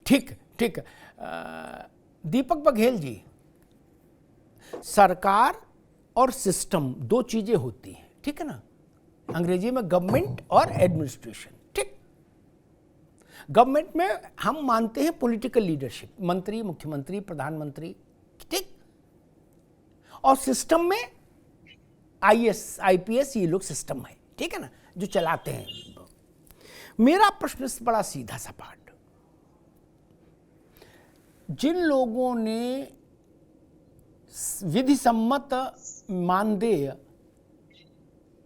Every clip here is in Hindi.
ठीक ठीक। दीपक बघेल जी, सरकार और सिस्टम दो चीजें होती हैं, ठीक है ना, अंग्रेजी में गवर्नमेंट और एडमिनिस्ट्रेशन, ठीक। गवर्नमेंट में हम मानते हैं पॉलिटिकल लीडरशिप, मंत्री, मुख्यमंत्री, प्रधानमंत्री, ठीक। और सिस्टम में आईएएस, आईपीएस, ये लोग सिस्टम है, ठीक है ना, जो चलाते हैं। मेरा प्रश्न बड़ा सीधा सपाट, जिन लोगों ने विधि सम्मत मानदेय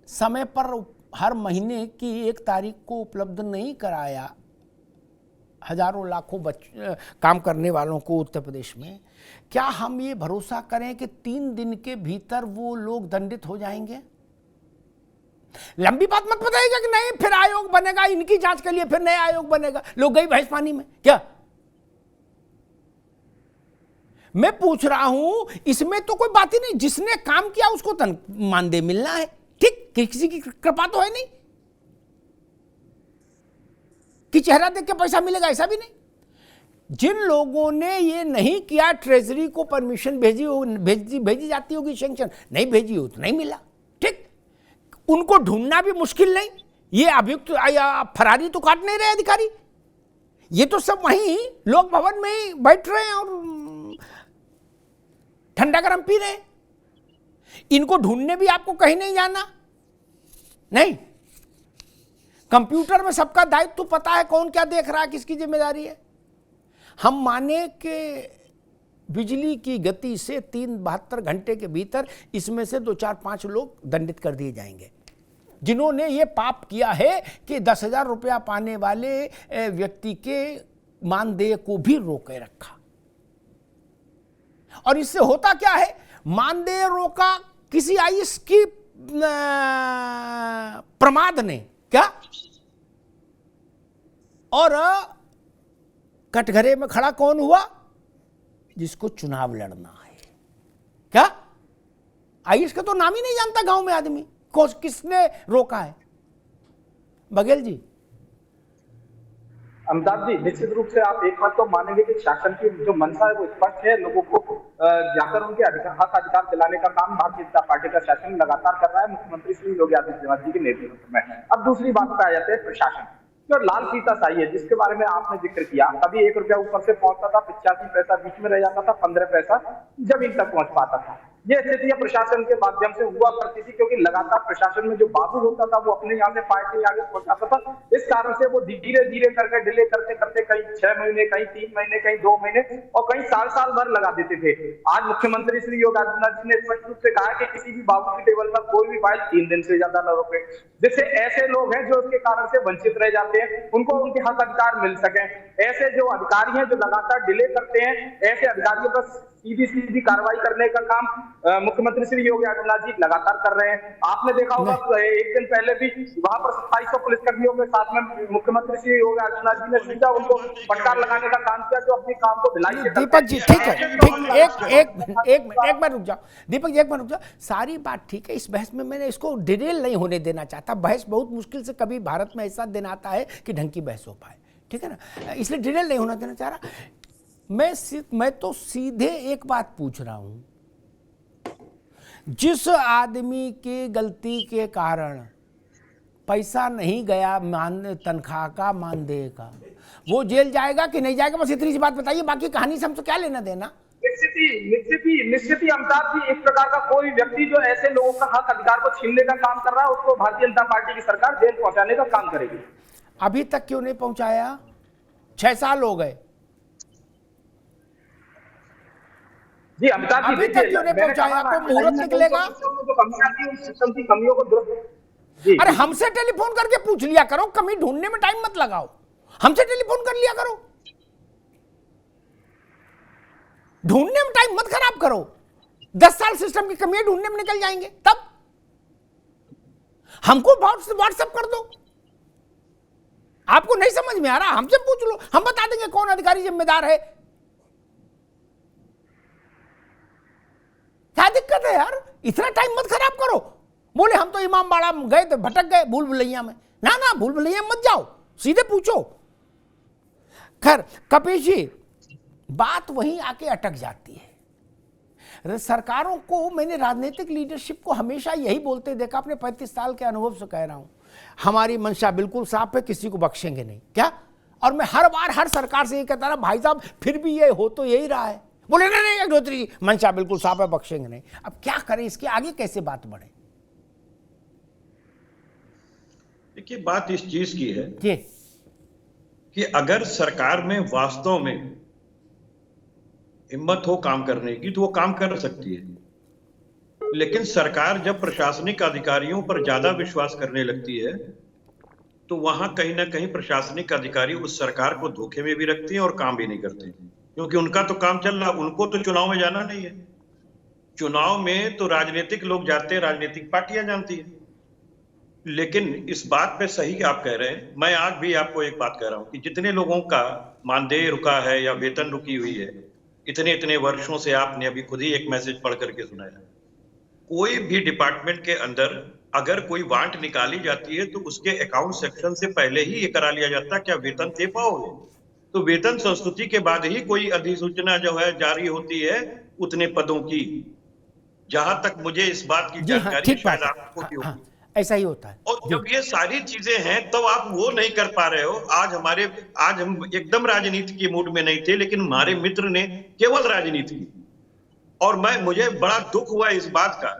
समय पर हर महीने की 1 तारीख को उपलब्ध नहीं कराया, हजारों लाखों काम करने वालों को उत्तर प्रदेश में, क्या हम ये भरोसा करें कि 3 दिन के भीतर वो लोग दंडित हो जाएंगे? लंबी बात मत बताइएगा कि नहीं फिर आयोग बनेगा, इनकी जांच के लिए फिर नया आयोग बनेगा, लोग गई भैंस पानी में। क्या मैं पूछ रहा हूं, इसमें तो कोई बात ही नहीं, जिसने काम किया उसको मानदेय मिलना है, ठीक, किसी की कृपा तो है नहीं कि चेहरा देख के पैसा मिलेगा, ऐसा भी नहीं। जिन लोगों ने ये नहीं किया, ट्रेजरी को परमिशन भेजी जाती होगी, सैंक्शन नहीं भेजी हो तो नहीं मिला, ठीक। उनको ढूंढना भी मुश्किल नहीं, ये अभियुक्त फरारी तो काट नहीं रहे अधिकारी, ये तो सब वहीं लोक भवन में ही बैठ रहे हैं और ठंडा गरम पी रहे हैं। इनको ढूंढने भी आपको कहीं नहीं जाना, नहीं, कंप्यूटर में सबका दायित्व तो पता है, कौन क्या देख रहा है, किसकी जिम्मेदारी है। हम माने कि बिजली की गति से 72 घंटे के भीतर इसमें से 2, 4, 5 लोग दंडित कर दिए जाएंगे, जिन्होंने ये पाप किया है कि 10,000 रुपया पाने वाले व्यक्ति के मानदेय को भी रोके रखा। और इससे होता क्या है, मानदेय रोका किसी आईएएस की प्रमाद ने, क्या, और कटघरे में खड़ा कौन हुआ, जिसको चुनाव लड़ना है, क्या, आईएएस का तो नाम ही नहीं जानता गांव में आदमी, किसने रोका है? बघेल जी। अमिताभ जी, निश्चित रूप से आप एक बात तो मानेंगे कि शासन की जो मंशा है वो स्पष्ट है, लोगों को जाकर उनके हक अधिकार दिलाने का काम भारतीय जनता पार्टी का शासन लगातार कर रहा है, मुख्यमंत्री श्री योगी आदित्यनाथ जी के नेतृत्व में। अब दूसरी बात पे आ जाते हैं प्रशासन, जो लाल फीताशाही है जिसके बारे में आपने जिक्र किया, कभी 1 रुपया ऊपर से पहुंचता था, 85 पैसा बीच में रह जाता था, 15 पैसा जमीन तक पहुंच पाता था। ये स्थितियां प्रशासन के माध्यम से हुआ करती थी, क्योंकि लगातार प्रशासन में जो बाबू होता था वो अपने यहाँ से पार्टी आगे पहुंचाता था। इस कारण से वो धीरे धीरे करके डिले करते करते कहीं 6 महीने, कहीं 3 महीने, कहीं 2 महीने और कहीं साल भर लगा देते थे। आज मुख्यमंत्री श्री योगी आदित्यनाथ जी ने स्पष्ट रूप से कहा कि किसी भी बाबू की टेबल पर कोई भी फाइल 3 दिन से ज्यादा न रोके, जिससे ऐसे लोग हैं जो इसके कारण से वंचित रह जाते हैं, उनको उनके हक अधिकार मिल सके। ऐसे जो अधिकारी हैं जो लगातार डिले करते हैं, ऐसे अधिकारियों पर सीधी कार्रवाई करने का काम मुख्यमंत्री श्री योगी आदित्यनाथ जी लगातार कर रहे हैं। आपने देखा होगा एक दिन पहले भी वहां पर 2700 पुलिसकर्मियों के साथ में मुख्यमंत्री श्री योगी आदित्यनाथ जी ने सीधा उनको फटकार लगाने का काम किया, जो अपने काम को ढिलाई से। दीपक जी ठीक है, ठीक, एक बार रुक जाओ दीपक जी, एक बार रुक जाओ। सारी बात ठीक है, इस बहस में मैंने इसको डिटेल नहीं होने देना चाहता, बहस बहुत मुश्किल से कभी भारत में ऐसा दिन आता है कि ढंग की बहस हो पाए, ठीक है ना, इसलिए डिटेल नहीं होना देना चाह रहा। मैं तो सीधे एक बात पूछ रहा हूं, जिस आदमी की गलती के कारण पैसा नहीं गया तनख्वाह का, मानदेय का, वो जेल जाएगा कि नहीं जाएगा? बस इतनी सी बात बताइए, बाकी कहानी से हमसे क्या लेना देना। निश्चित ही अमिताभ जी, एक प्रकार का कोई व्यक्ति जो ऐसे लोगों का हक अधिकार को छीनने का काम कर रहा है, उसको भारतीय जनता पार्टी की सरकार जेल पहुंचाने का काम करेगी। अभी तक क्यों नहीं पहुंचाया? 6 साल हो गए जी अमिताभ जी, अभी तक क्यों नहीं पहुंचाया? कोई मुहूर्त निकलेगा? की कमियों को दुरुस्त। अरे हमसे टेलीफोन करके पूछ लिया करो, कमी ढूंढने में टाइम मत लगाओ, हमसे टेलीफोन कर लिया करो, ढूंढने में टाइम मत खराब करो। 10 साल सिस्टम की कमियां ढूंढने में निकल जाएंगे, तब हमको व्हाट्सएप कर दो। आपको नहीं समझ में आ रहा, हमसे पूछ लो, हम बता देंगे कौन अधिकारी जिम्मेदार है। क्या दिक्कत है यार, इतना टाइम मत खराब करो। बोले हम तो इमामबाड़ा गए थे, भटक गए भूल भुलैया में, ना भूल भुलैया मत जाओ, सीधे पूछो। खैर कपिल जी, बात वहीं आके अटक जाती है। सरकारों को, मैंने राजनीतिक लीडरशिप को हमेशा यही बोलते देखा, अपने 35 साल के अनुभव से कह रहा हूं, हमारी मंशा बिल्कुल साफ है, किसी को बख्शेंगे नहीं। क्या? और मैं हर बार हर सरकार से ये कहता रहा, भाई साहब फिर भी ये हो तो यही रहा है। बोले नहीं अग्निहोत्री जी, मंशा बिल्कुल साफ है, बख्शेंगे नहीं। अब क्या करें, इसके आगे कैसे बात बढ़े? देखिए, बात इस चीज की है जी, कि अगर सरकार में वास्तव में हिम्मत हो काम करने की तो वो काम कर सकती है, लेकिन सरकार जब प्रशासनिक अधिकारियों पर ज्यादा विश्वास करने लगती है तो वहां कहीं ना कहीं प्रशासनिक अधिकारी उस सरकार को धोखे में भी रखते हैं और काम भी नहीं करते, क्योंकि उनका तो काम चल रहा, उनको तो चुनाव में जाना नहीं है। चुनाव में तो राजनीतिक लोग जाते हैं, राजनीतिक पार्टियां जानती है। लेकिन इस बात पे सही आप कह रहे हैं, मैं आज भी आपको एक बात कह रहा हूं कि जितने लोगों का मानदेय रुका है या वेतन रुकी हुई है, इतने इतने वर्षों से, आपने अभी खुद ही एक मैसेज पढ़ करके सुनाया, कोई भी डिपार्टमेंट के अंदर अगर कोई वांट निकाली जाती है तो उसके अकाउंट सेक्शन से पहले ही ये करा लिया जाता है, क्या वेतन दे पाओगे? तो वेतन संस्तुति के बाद ही कोई अधिसूचना जो है जारी होती है उतने पदों की। जहां तक मुझे इस बात की जानकारी, शायद आपको भी होगी, ऐसा ही होता है। और जब ये सारी चीजें हैं तो आप वो नहीं कर पा रहे हो। आज हम एकदम राजनीति के मूड में नहीं थे, लेकिन हमारे मित्र ने केवल राजनीति की, और मुझे बड़ा दुख हुआ इस बात का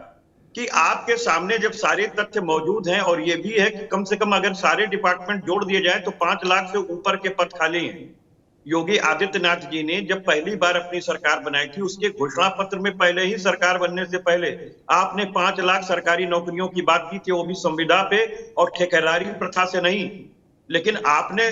कि आपके सामने जब सारे तथ्य मौजूद हैं, और ये भी है कि कम से कम अगर सारे डिपार्टमेंट जोड़ दिए जाए तो 5 लाख से ऊपर के पद खाली हैं। योगी आदित्यनाथ जी ने जब पहली बार अपनी सरकार बनाई थी, उसके घोषणा पत्र में पहले ही, सरकार बनने से पहले, आपने 5 लाख सरकारी नौकरियों की बात की थी, वो भी संविदा पे और ठेकेदारी प्रथा से नहीं। लेकिन आपने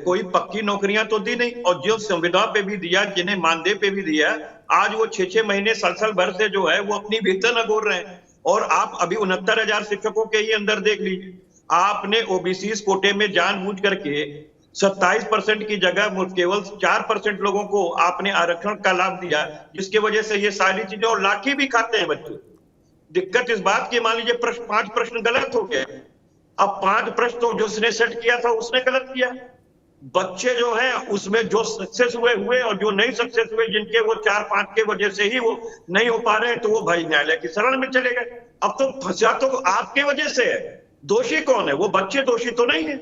कोई पक्की नौकरियां तो दी नहीं, और जो संविदा पे भी दिया, जिन्हें मानदेय पे भी दिया, आज वो 6-6 महीने साल भर से जो है वो अपनी वेतन अगोर रहे हैं। और आप अभी 69,000 शिक्षकों के ही अंदर देख लीजिए, आपने ओबीसी कोटे में जानबूझ करके 27% की जगह केवल 4% लोगों को आपने आरक्षण का लाभ दिया, जिसकी वजह से ये सारी चीजें, और लाठी भी खाते हैं बच्चे। दिक्कत इस बात की, मान लीजिए 5 प्रश्न गलत हो गए, अब 5 प्रश्न तो जो उसने सेट किया था उसने गलत किया। बच्चे जो हैं उसमें जो सक्सेस हुए और जो नहीं सक्सेस हुए, जिनके वो 4-5 के वजह से ही वो नहीं हो पा रहे हैं, तो वो भाई न्यायालय की शरण में चले गए। अब तो फंसा तो आपके वजह से है। दोषी कौन है? वो बच्चे दोषी तो नहीं है,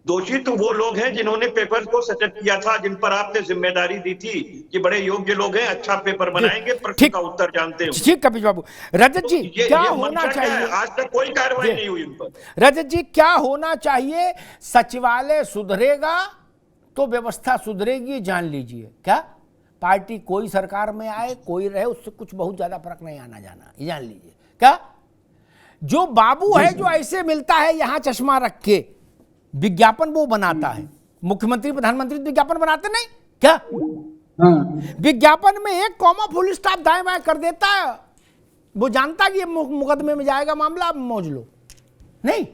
दोषी तो वो लोग हैं जिन्होंने पेपर को सेटअप किया था, जिन पर आपने जिम्मेदारी दी थी कि बड़े योग्य लोग हैं, अच्छा पेपर बनाएंगे, प्रश्न का उत्तर जानते हो। ठीक कपिल बाबू। रजत जी, तो क्या होना चाहिए? आज तक कोई कार्रवाई नहीं हुई उन पर। रजत जी, क्या होना चाहिए? सचिवालय सुधरेगा तो व्यवस्था सुधरेगी, जान लीजिए। क्या पार्टी कोई सरकार में आए, कोई रहे, उससे कुछ बहुत ज्यादा फर्क नहीं आना जाना, ये जान लीजिए। क्या जो बाबू है, जो ऐसे मिलता है यहां चश्मा रख के, विज्ञापन वो बनाता है, मुख्यमंत्री प्रधानमंत्री विज्ञापन बनाते नहीं क्या? विज्ञापन में एक कॉमा फुल स्टॉप दाएं बाएं कर देता है, वो जानता कि ये मुकदमे में जाएगा मामला, आप मौज लो नहीं।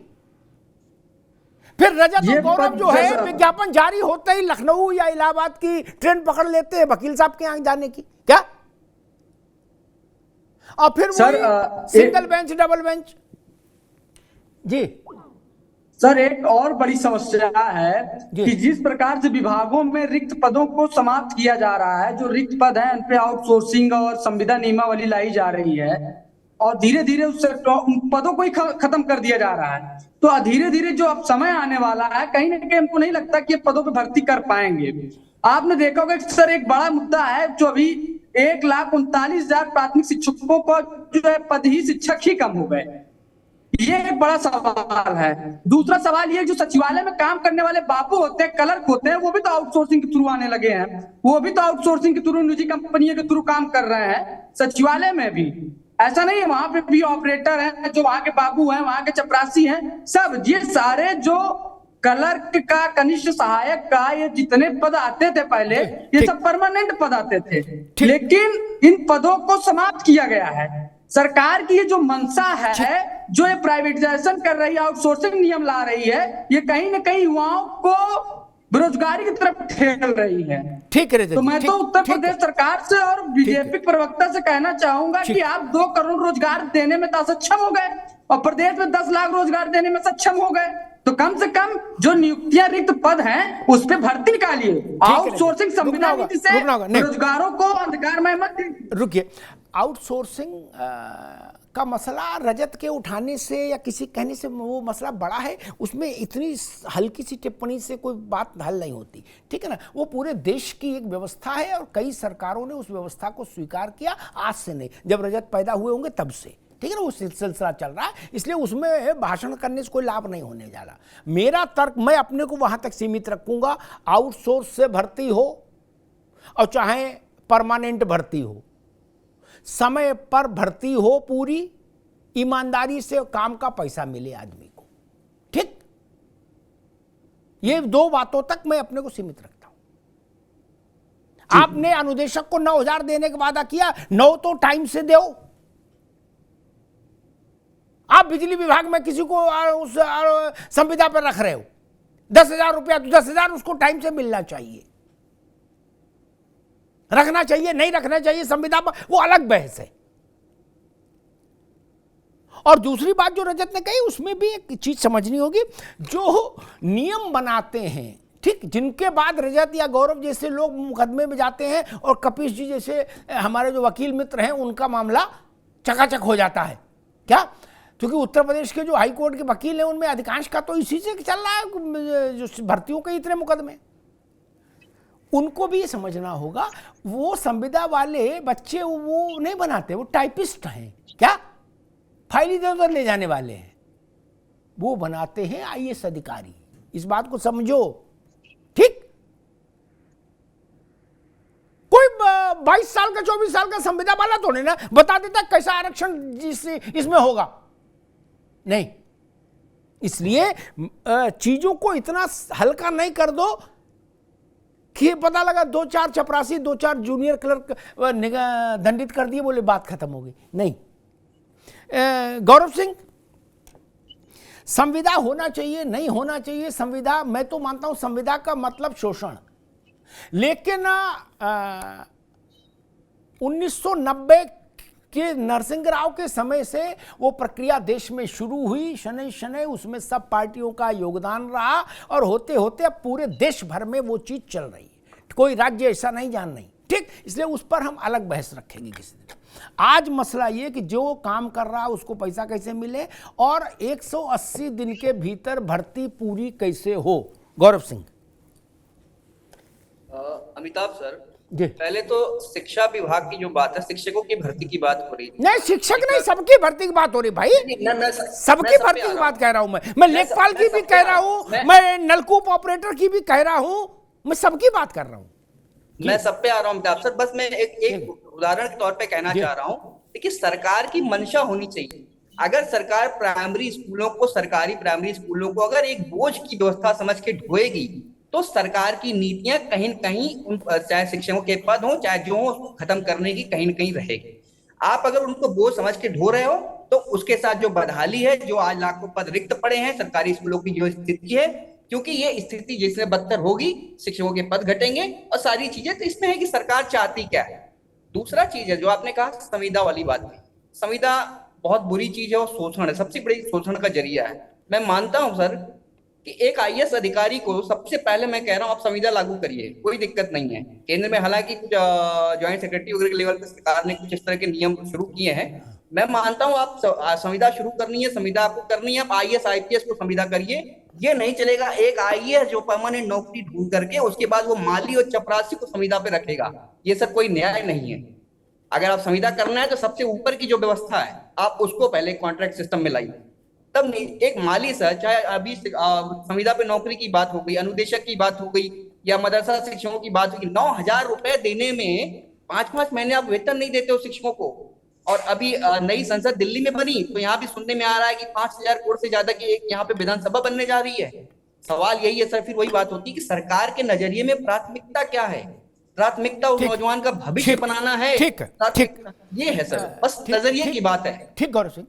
फिर रजत और गौरव जो है, विज्ञापन जारी होते ही लखनऊ या इलाहाबाद की ट्रेन पकड़ लेते हैं वकील साहब के यहाँ जाने की। क्या? और फिर सिंगल बेंच, डबल बेंच। जी सर, एक और बड़ी समस्या है कि जिस प्रकार से विभागों में रिक्त पदों को समाप्त किया जा रहा है, जो रिक्त पद हैं उन पे आउटसोर्सिंग और संविदा नियमावली लाई जा रही है, और धीरे धीरे उस पदों को ही खत्म कर दिया जा रहा है। तो धीरे धीरे जो अब समय आने वाला है, कहीं ना कहीं हमको नहीं लगता कि ये पदों पे भर्ती कर पाएंगे। आपने देखा होगा सर, एक बड़ा मुद्दा है जो अभी 1,39,000 प्राथमिक शिक्षकों को जो है पद ही शिक्षक ही कम हो गए। ये एक बड़ा सवाल है। दूसरा सवाल ये, जो सचिवालय में काम करने वाले बाबू होते हैं, क्लर्क होते हैं, वो भी तो आउटसोर्सिंग के थ्रू आने लगे हैं, वो भी तो आउटसोर्सिंग के थ्रू निजी कंपनियों के थ्रू काम कर रहे हैं। सचिवालय में भी ऐसा नहीं है, वहां पे भी ऑपरेटर हैं, जो वहां के बाबू हैं, वहां के चपरासी हैं, सब ये सारे जो क्लर्क का, कनिष्ठ सहायक का, ये जितने पद आते थे पहले, ये सब परमानेंट पद आते थे, लेकिन इन पदों को समाप्त किया गया है। सरकार की ये जो मंशा है, जो ये प्राइवेटाइजेशन कर रही है, आउटसोर्सिंग नियम ला रही है, ये कहीं ना कहीं युवाओं को बेरोजगारी की तरफ ठेल रही है। ठीक है। तो मैं तो उत्तर प्रदेश सरकार से और बीजेपी प्रवक्ता से कहना चाहूंगा कि आप 2 करोड़ रोजगार देने में तो सक्षम हो गए, और प्रदेश में 10 लाख रोजगार देने में सक्षम हो गए, तो कम से कम जो नियुक्तियां रिक्त पद हैं उस पे भर्ती निकालिए। आउटसोर्सिंग संविदा नीति से रोजगारों को अंधकारमय मत कीजिए। रुकिए, आउटसोर्सिंग का मसला रजत के उठाने से या किसी कहने से वो मसला बड़ा है, उसमें इतनी हल्की सी टिप्पणी से कोई बात हल नहीं होती, ठीक है ना। वो पूरे देश की एक व्यवस्था है और कई सरकारों ने उस व्यवस्था को स्वीकार किया, आज से नहीं, जब रजत पैदा हुए होंगे तब से, ठीक है ना। वो सिलसिला चल रहा है, इसलिए उसमें भाषण करने से कोई लाभ नहीं होने जा रहा। मेरा तर्क, मैं अपने को वहां तक सीमित रखूंगा, आउटसोर्स से भर्ती हो और चाहे परमानेंट भर्ती हो, समय पर भर्ती हो, पूरी ईमानदारी से काम का पैसा मिले आदमी को, ठीक। ये दो बातों तक मैं अपने को सीमित रखता हूं। आपने अनुदेशक को 9,000 देने का वादा किया, 9 तो टाइम से दो। आप बिजली विभाग में किसी को उस संविदा पर रख रहे हो, 10,000 रुपया, तो 10,000 उसको टाइम से मिलना चाहिए। रखना चाहिए नहीं रखना चाहिए संविदा पर, वो अलग बहस है। और दूसरी बात जो रजत ने कही, उसमें भी एक चीज समझनी होगी, जो नियम बनाते हैं, ठीक, जिनके बाद रजत या गौरव जैसे लोग मुकदमे में जाते हैं और कपिश जी जैसे हमारे जो वकील मित्र हैं उनका मामला चकाचक हो जाता है। क्या? क्योंकि उत्तर प्रदेश के जो हाई कोर्ट के वकील हैं उनमें अधिकांश का तो इसी से चल रहा है, जो भर्तियों के इतने मुकदमे। उनको भी ये समझना होगा, वो संविदा वाले बच्चे वो नहीं बनाते, वो टाइपिस्ट हैं, क्या फाइल इधर उधर ले जाने वाले हैं, वो बनाते हैं आईएएस अधिकारी। इस बात को समझो, ठीक। कोई 22 साल का 24 साल का संविदा वाला तो नहीं ना बता देता कैसा आरक्षण इसमें होगा, नहीं। इसलिए चीजों को इतना हल्का नहीं कर दो कि पता लगा 2-4 चपरासी 2-4 जूनियर क्लर्क दंडित कर दिए, बोले बात खत्म हो गई, नहीं। गौरव सिंह, संविदा होना चाहिए नहीं होना चाहिए, संविदा, मैं तो मानता हूं संविदा का मतलब शोषण, लेकिन 1990 के नरसिंह राव के समय से वो प्रक्रिया देश में शुरू हुई, शनै शनै उसमें सब पार्टियों का योगदान रहा और होते होते अब पूरे देश भर में वो चीज चल रही है, कोई राज्य ऐसा नहीं जान नहीं, ठीक। इसलिए उस पर हम अलग बहस रखेंगे किसी दिन। आज मसला ये कि जो काम कर रहा है उसको पैसा कैसे मिले और 180 दिन के भीतर भर्ती पूरी कैसे हो। गौरव सिंह। अमिताभ सर, जी, पहले तो शिक्षा विभाग की जो बात है, शिक्षकों की भर्ती की बात हो रही है। नहीं, शिक्षक नहीं, सबकी भर्ती की बात हो रही भाई, सबकी भर्ती की बात कह रहा हूं मैं लेखपाल की भी कह रहा हूं, मैं नलकूप ऑपरेटर की भी कह रहा हूं, मैं सबकी बात कर रहा हूं। मैं सब पे आ रहा हूं अमिताभ सर, बस मैं एक उदाहरण के तौर पे कहना चाह रहा हूं। देखिए, सरकार की मंशा होनी चाहिए। अगर सरकार प्राइमरी स्कूलों को, सरकारी प्राइमरी स्कूलों को अगर एक बोझ की व्यवस्था समझ के ढोएगी, तो सरकार की नीतियां कहीं न कहीं चाहे शिक्षकों के पद हो चाहे जो हो, उसको खत्म करने की कहीं न कहीं रहेगी। आप अगर उनको बोझ समझ के ढो रहे हो, तो उसके साथ जो बदहाली है, जो आज लाखों पद रिक्त पड़े हैं, सरकारी स्कूलों की जो स्थिति है, क्योंकि ये स्थिति जिससे बदतर होगी, शिक्षकों के पद घटेंगे और सारी चीजें। तो इसमें है कि सरकार चाहती क्या है। दूसरा चीज है जो आपने कहा, संविदा वाली बात में, संविदा बहुत बुरी चीज है और शोषण है, सबसे बड़ी शोषण का जरिया है। मैं मानता हूं सर कि एक आईएएस अधिकारी को सबसे पहले मैं कह रहा हूं आप संविदा लागू करिए, कोई दिक्कत नहीं है। केंद्र में हालांकि ज्वाइंट सेक्रेटरी वगैरह के लेवल पर सरकार ने कुछ इस तरह के नियम शुरू किए हैं। मैं मानता हूं आप संविदा शुरू करनी है, संविदा आपको करनी है, आप आईएएस आईपीएस को संविदा करिए। ये नहीं चलेगा एक आईएएस जो परमानेंट नौकरी ढूंढ करके उसके बाद वो माली और चपरासी को संविदा पे रखेगा, ये सर कोई न्याय नहीं है। अगर आप संविदा करना है तो सबसे ऊपर की जो व्यवस्था है आप उसको पहले कॉन्ट्रैक्ट सिस्टम में लाइए, तब नहीं। एक माली सर, चाहे अभी संविदा पे नौकरी की बात हो गई, अनुदेशक की बात हो गई या मदरसा शिक्षकों की बात हो गई, 9,000 रुपए देने में 5-5 महीने आप वेतन नहीं देते हो शिक्षकों को। और अभी नई संसद दिल्ली में बनी तो यहाँ भी सुनने में आ रहा है कि 5,000 करोड़ से ज्यादा की एक यहाँ पे विधानसभा बनने जा रही है। सवाल यही है सर, फिर वही बात होती है कि सरकार के नजरिए में प्राथमिकता क्या है। प्राथमिकता उस नौजवान का भविष्य बनाना है, ठीक, ये है सर, बस नजरिए की बात है। ठीक गौरव सिंह।